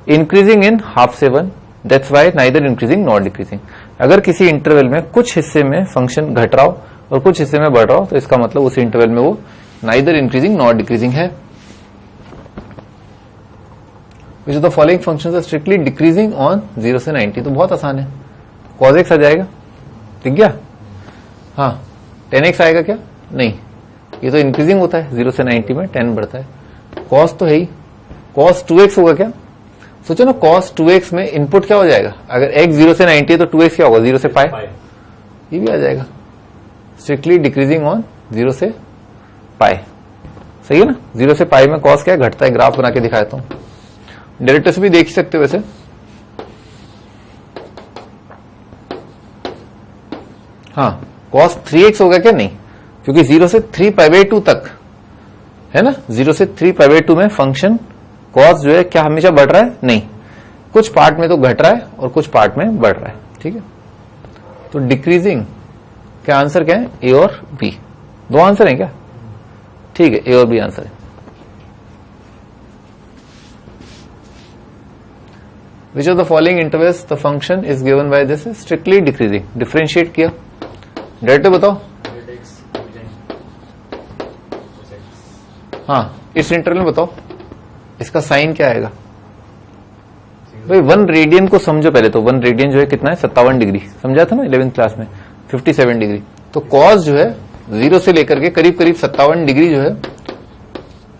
इंक्रीजिंग इन हाफ से 1, that's why neither increasing not decreasing. अगर किसी इंटरवल में कुछ हिस्से में फंक्शन घट रहा हो और कुछ हिस्से में बढ़ रहा हो तो इसका मतलब उस इंटरवल में वो नाइदर इंक्रीजिंग नॉट डिक्रीजिंग है। Which of the following functions are strictly decreasing on 0 से 90। तो बहुत आसान है, cos x आ जाएगा, ठीक गया। हाँ, 10x आएगा क्या, नहीं, ये तो इंक्रीजिंग होता है 0 से 90 में, 10 बढ़ता है। cos तो है ही, cos 2x होगा क्या, सोचो ना, cos 2x में इनपुट क्या हो जाएगा, अगर x 0 से 90 है तो 2x क्या होगा, 0 से पाई, ये भी आ जाएगा। स्ट्रिक्टली डिक्रीजिंग ऑन 0 से पाई, सही है ना। 0 से पाई में cos क्या है, घटता है, ग्राफ बना के दिखाता हूं, डायरेक्टर से भी देख सकते हो वैसे। हाँ, cos 3x होगा क्या, नहीं, क्योंकि 0 से 3π/2 तक है ना, 0 से 3π/2 में फंक्शन cos जो है क्या हमेशा बढ़ रहा है, नहीं, कुछ पार्ट में तो घट रहा है और कुछ पार्ट में बढ़ रहा है, ठीक है। तो डिक्रीजिंग क्या आंसर क्या है, ए और बी, दो आंसर है क्या, ठीक है, ए और बी आंसर है। Which of the following intervals the function is given by this strictly decreasing. Differentiate किया, डायरेक्ट बताओ। हाँ, इस इंटरवल में बताओ इसका साइन क्या आएगा। भाई 1 रेडियन को समझो पहले, तो 1 रेडियन जो है कितना है, 57 डिग्री, समझा था ना 11th क्लास में, 57 डिग्री। तो cos जो है 0 से लेकर के करीब करीब 57 डिग्री जो है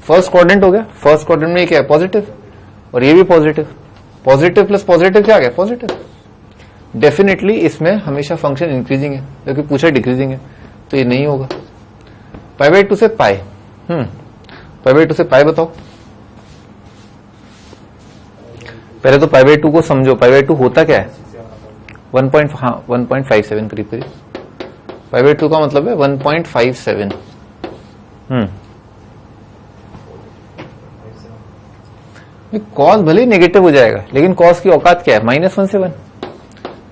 फर्स्ट क्वाड्रेंट हो गया। फर्स्ट क्वाड्रेंट में ये क्या है, पॉजिटिव, और ये भी पॉजिटिव, पॉजिटिव प्लस पॉजिटिव क्या आ गया, पॉजिटिव। डेफिनेटली इसमें हमेशा फंक्शन इंक्रीजिंग है, क्योंकि पूछा डिक्रीजिंग है, तो ये नहीं होगा। π/2 से पाई, π/2 से पाई बताओ। पहले तो π/2 को समझो, π/2 होता क्या है, 1.57 करीब करीब, π/2 का मतलब है 1.57। cos भले ही नेगेटिव हो जाएगा, लेकिन cos की औकात क्या है, -1 से 1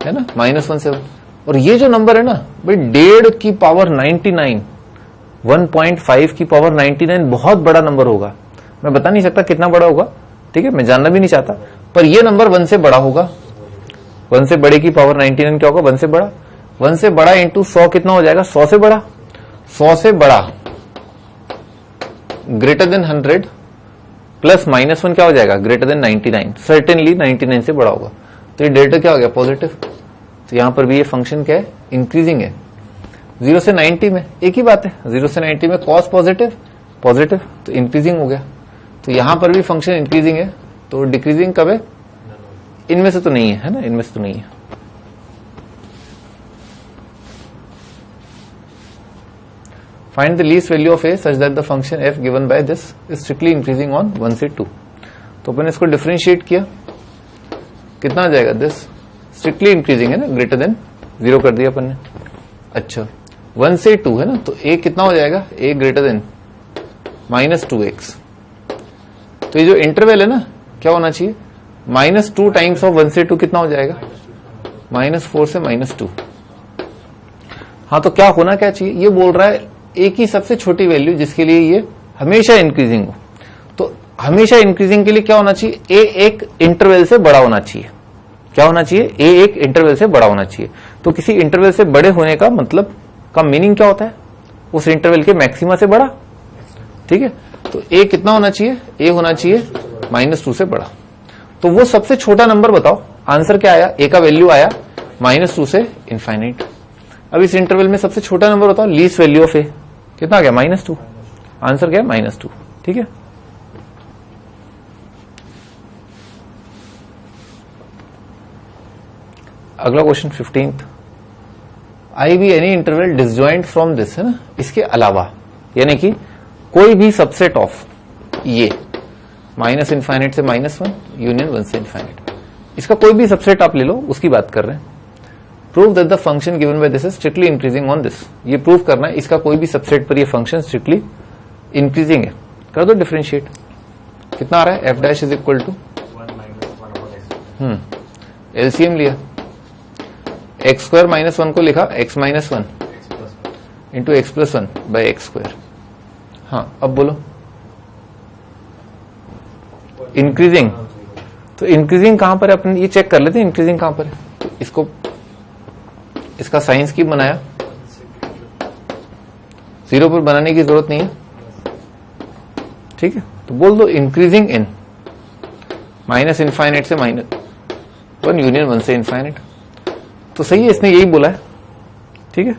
है ना, -1 से 1। और ये जो नंबर है ना भाई, 1.5 की पावर 99, 1.5 की पावर 99 बहुत बड़ा नंबर होगा। मैं बता नहीं सकता कितना बड़ा होगा, ठीक है, मैं जानना भी नहीं चाहता, पर ये नंबर 1 से बड़ा होगा। 1 से बड़े की पावर 99 क्या होगा, 1 से बड़ा, 1 से बड़ा इंटू 100 कितना हो जाएगा, 100 से बड़ा, 100 से बड़ा ग्रेटर देन 100 प्लस -1 क्या हो जाएगा, ग्रेटर देन 99, सर्टेनली 99 से बड़ा होगा। तो ये डेल्टा क्या हो गया, पॉजिटिव। तो यहां पर भी ये फंक्शन क्या है, इंक्रीजिंग है। 0 से 90 में एक ही बात है, 0 से 90 में cos पॉजिटिव, पॉजिटिव, तो इंक्रीजिंग हो गया। तो यहां पर भी फंक्शन इंक्रीजिंग है, तो डिक्रीजिंग कब है, इनमें से तो नहीं है, है ना, इनमें से तो नहीं है। Find the least value of a such that the function f given by this is strictly increasing on 1 से 2। तो अपन इसको डिफरेंशिएट किया, कितना आ जाएगा, दिस स्ट्रिक्टली इंक्रीजिंग है ना, ग्रेटर देन 0 कर दिया अपन ने। अच्छा, 1 से 2 है ना, तो a कितना हो जाएगा, a ग्रेटर देन -2x। तो ये जो इंटरवल है ना, क्या होना चाहिए, -2 टाइम्स ऑफ 1 से 2 कितना हो जाएगा, -4 से -2। हाँ, तो क्या होना क्या चाहिए, ये बोल रहा है एक ही सबसे छोटी वैल्यू जिसके लिए ये हमेशा इंक्रीजिंग हो। तो हमेशा इंक्रीजिंग के लिए क्या होना चाहिए, ए एक इंटरवल से बड़ा होना चाहिए। क्या होना चाहिए, ए एक इंटरवल से बड़ा होना चाहिए। तो किसी इंटरवल से बड़े होने का मतलब का मीनिंग क्या होता है, उस इंटरवल के मैक्सिमा से बड़ा, ठीक है। तो ए कितना होना चाहिए, ए होना चाहिए -2 से बड़ा। तो वो सबसे छोटा नंबर बताओ, आंसर क्या आया, ए का वैल्यू आया -2 से इनफाइनाइट। अब इस इंटरवल में सबसे छोटा नंबर बताओ, लीस्ट वैल्यू ऑफ ए कितना आ गया, -2। आंसर क्या है, -2, ठीक है। अगला question 15th, I be any interval disjoint from this, है ना, इसके अलावा, यानी कि कोई भी सबसेट ऑफ ये -∞ से -1 यूनियन 1 से इनफाइनाइट, इसका कोई भी सबसेट आप ले लो, उसकी बात कर रहे हैं। Prove that the function given by this is strictly increasing on this. ये प्रूव करना है इसका कोई भी सबसेट पर ये फंक्शन स्ट्रिक्टली इंक्रीजिंग है। कर दो डिफरेंशिएट, कितना आ रहा है, F dash is equal to 1 minus 1 upon x LCM लिया, एक्स स्क्वायर माइनस 1 को लिखा X minus 1 x plus 1 into X plus 1 by X square. हाँ अब बोलो इंक्रीजिंग, तो इंक्रीजिंग कहां पर है, अपन ये चेक कर लेते हैं इंक्रीजिंग कहां पर है। तो इसको इसका साइंस की बनाया, 0 पर बनाने की जरूरत नहीं है, ठीक है। तो बोल दो इंक्रीजिंग इन माइनस इनफाइनाइट से माइनस 1 यूनियन 1 से इनफाइनाइट। तो सही है, इसने यही बोला है, ठीक है।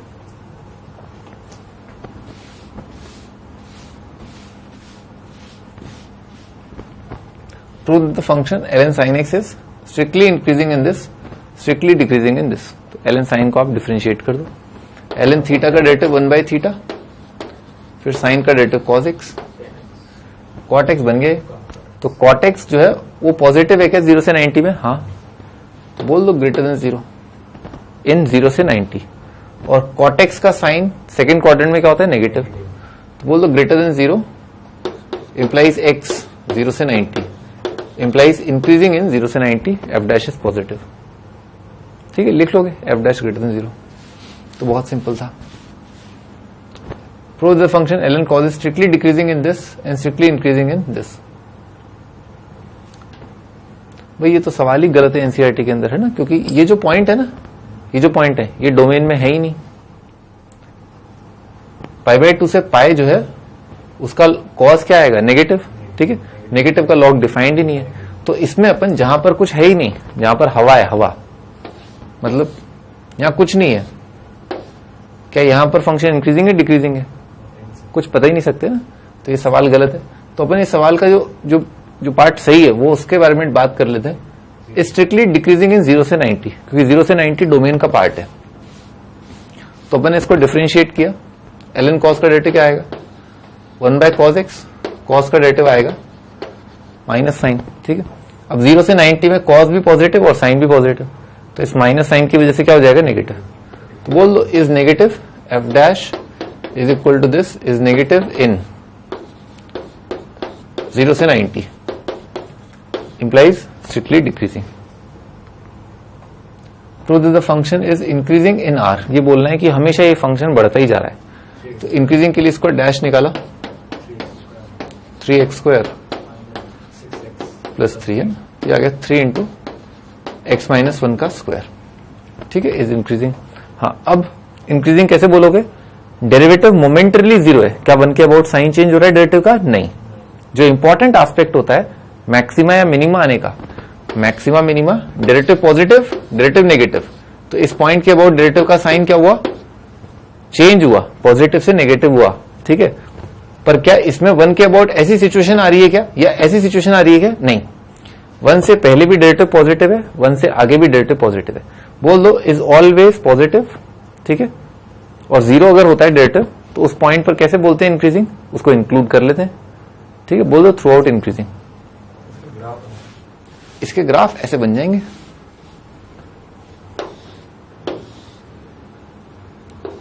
Prove that the function ln sin x is strictly increasing in this, strictly decreasing in this। तो ln sin को आप डिफरेंशिएट कर दो, ln थीटा का डेरिवेटिव 1 बाई थीटा, फिर sin का derivative cos x, cot x बन गए। तो cot x जो है वो पॉजिटिव है क्या 0 से 90 में, हाँ, तो बोल दो ग्रेटर देन 0 इन 0 से 90। और cot x का साइन सेकेंड क्वाड्रेंट में क्या होता है, नेगेटिव, तो बोल दो ग्रेटर देन 0 इंप्लाइज x 0 से 90 implies increasing in 0 से 90, f dash is positive। ठीक है, लिख लोगे f dash greater than 0। तो बहुत सिंपल था। Prove the function ln cos is strictly decreasing in this and strictly increasing in this। भाई ये तो सवाल ही गलत है एनसीईआरटी के अंदर, है ना, क्योंकि ये जो पॉइंट है ना, ये जो पॉइंट है ये डोमेन में है ही नहीं। पाई बाय 2 से पाई जो है उसका कॉस क्या आएगा, नेगेटिव, ठीक है, नेगेटिव का लॉग डिफाइंड ही नहीं है। तो इसमें अपन जहां पर कुछ है ही नहीं, जहां पर हवा है, हवा मतलब यहां कुछ नहीं है, क्या यहां पर फंक्शन इंक्रीजिंग है डिक्रीजिंग है, कुछ पता ही नहीं सकते ना, तो ये सवाल गलत है। तो अपन इस सवाल का जो पार्ट सही है वो उसके बारे में बात कर लेते हैं। स्ट्रिक्टली डिक्रीजिंग इन 0 से 90, क्योंकि 0 से 90 डोमेन का पार्ट है। तो अपन इसको डिफरेंशिएट किया, ln cos का डेरिवेटिव क्या आएगा, 1 बाय cos x, cos का डेरिवेटिव आएगा माइनस साइन, ठीक है। अब 0 से 90 में cos भी पॉजिटिव और साइन भी पॉजिटिव, तो इस माइनस साइन की वजह से क्या हो जाएगा, नेगेटिव। तो बोल दो is negative f dash is equal to this is negative in 0 से 90 implies strictly decreasing. Prove that the function is increasing in r, ये बोलना है कि हमेशा ये फंक्शन बढ़ता ही जा रहा है। तो इंक्रीजिंग के लिए इसको डैश निकाला, 3x स्क्वायर प्लस 3 है, ये आ गया 3 इंटू एक्स माइनस 1 का स्क्वायर, ठीक है, इज इंक्रीजिंग। हाँ, अब इंक्रीजिंग कैसे बोलोगे, डेरिवेटिव मोमेंटरली 0 है, क्या 1 के अबाउट साइन चेंज हो रहा है डेरिवेटिव का, नहीं। जो इंपॉर्टेंट एस्पेक्ट होता है मैक्सिमा या मिनिमा आने का, maxima minima, derivative positive derivative negative, तो इस पॉइंट के अबाउट डेरिवेटिव का साइन क्या हुआ, चेंज हुआ, पॉजिटिव से नेगेटिव हुआ, ठीक है। पर क्या इसमें 1 के अबाउट ऐसी सिचुएशन आ रही है क्या, या ऐसी सिचुएशन आ रही है क्या, नहीं। 1 से पहले भी डेरिवेटिव पॉजिटिव है, 1 से आगे भी डेरिवेटिव पॉजिटिव है। बोल दो इज ऑलवेज पॉजिटिव, ठीक है। और 0 अगर होता है डेरिवेटिव तो उस पॉइंट पर कैसे बोलते हैं इंक्रीजिंग, उसको इंक्लूड कर लेते हैं, ठीक है। बोल दो थ्रू आउट इंक्रीजिंग। इसके ग्राफ ऐसे बन जाएंगे,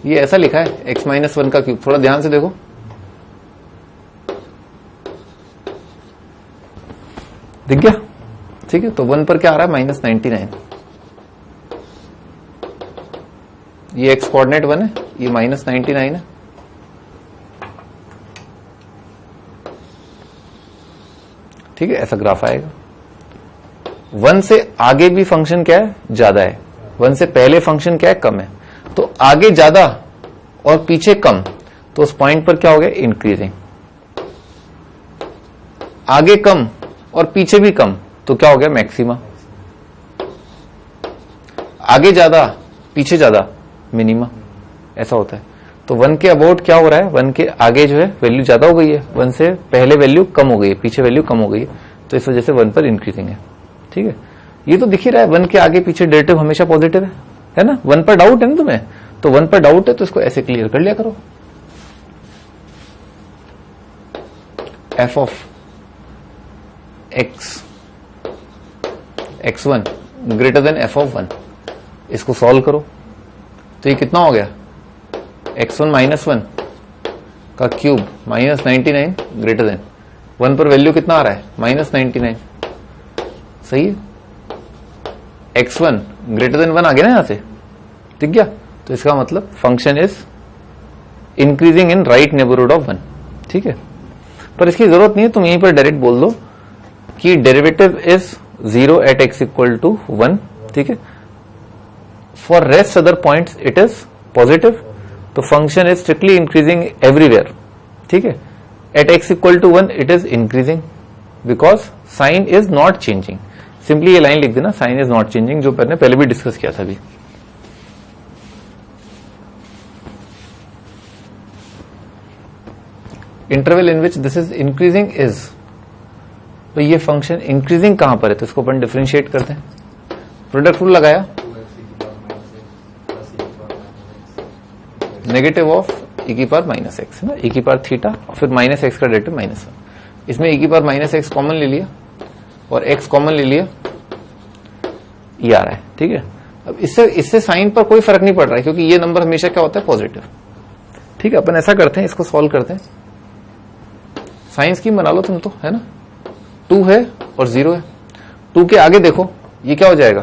ये ऐसा लिखा है x माइनस 1 का क्यूब, थोड़ा ध्यान से देखो, दिख गया, ठीक है। तो 1 पर क्या आ रहा है, माइनस 99, ये x कोऑर्डिनेट 1 है, ये माइनस 99 है, ठीक है, ऐसा ग्राफ आएगा। 1 से आगे भी फंक्शन क्या है, ज्यादा है, 1 से पहले फंक्शन क्या है, कम है। तो आगे ज्यादा और पीछे कम, तो उस पॉइंट पर क्या हो गया, इंक्रीजिंग। आगे कम और पीछे भी कम, तो क्या हो गया, मैक्सिमा। आगे ज्यादा पीछे ज्यादा, मिनिमा, ऐसा होता है। तो 1 के अबाउट क्या हो रहा है, 1 के आगे जो है वैल्यू ज्यादा हो गई है, 1 से पहले वैल्यू कम हो गई है, पीछे वैल्यू कम हो गई है, तो इस वजह से 1 पर इंक्रीजिंग है, ठीक है। ये तो दिख ही रहा है 1 के आगे पीछे डेरिवेटिव हमेशा पॉजिटिव है ना। 1 पर डाउट है ना तुम्हें, तो 1 पर डाउट है तो इसको ऐसे क्लियर कर लिया करो, f of x1 greater than f of 1, इसको सॉल्व करो, तो ये कितना हो गया, x1 -1 का क्यूब -99 ग्रेटर देन 1 पर वैल्यू कितना आ रहा है, -99, सही है। x1 ग्रेटर देन 1 आ गया ना यहां से, ठीक गया। तो इसका मतलब function is increasing in right neighbourhood of 1, ठीक है। पर इसकी जरूरत नहीं है, तुम यहीं पर डायरेक्ट बोल दो कि derivative is 0 at x equal to 1, ठीक है। For rest other points it is positive, तो function is strictly increasing everywhere, ठीक है। At x equal to 1 it is increasing because sine is not changing. Simply ये line लिख देना, sign is not changing, जो मैंने पहले भी डिस्कस किया था अभी। Interval in which this is increasing is, तो ये फंक्शन इंक्रीजिंग कहां पर है, तो इसको अपन डिफरेंशिएट करते हैं। प्रोडक्ट रूल लगाया, 2x e की power -x negative of e की पावर -x है ना, e की पावर थीटा और फिर -x का डेरिवेटिव -1। इसमें e की पावर -x कॉमन ले लिया और x कॉमन ले लिया, ये आ रहा है, ठीक है। अब इससे साइन पर कोई फर्क नहीं पड़ रहा है क्योंकि ये नंबर हमेशा क्या होता है, पॉजिटिव, ठीक है। अपन ऐसा करते हैं, इसको सॉल्व करते हैं। साइंस की बना लो तुम तो, है ना। 2 है और 0 है, 2 के आगे देखो ये क्या हो जाएगा,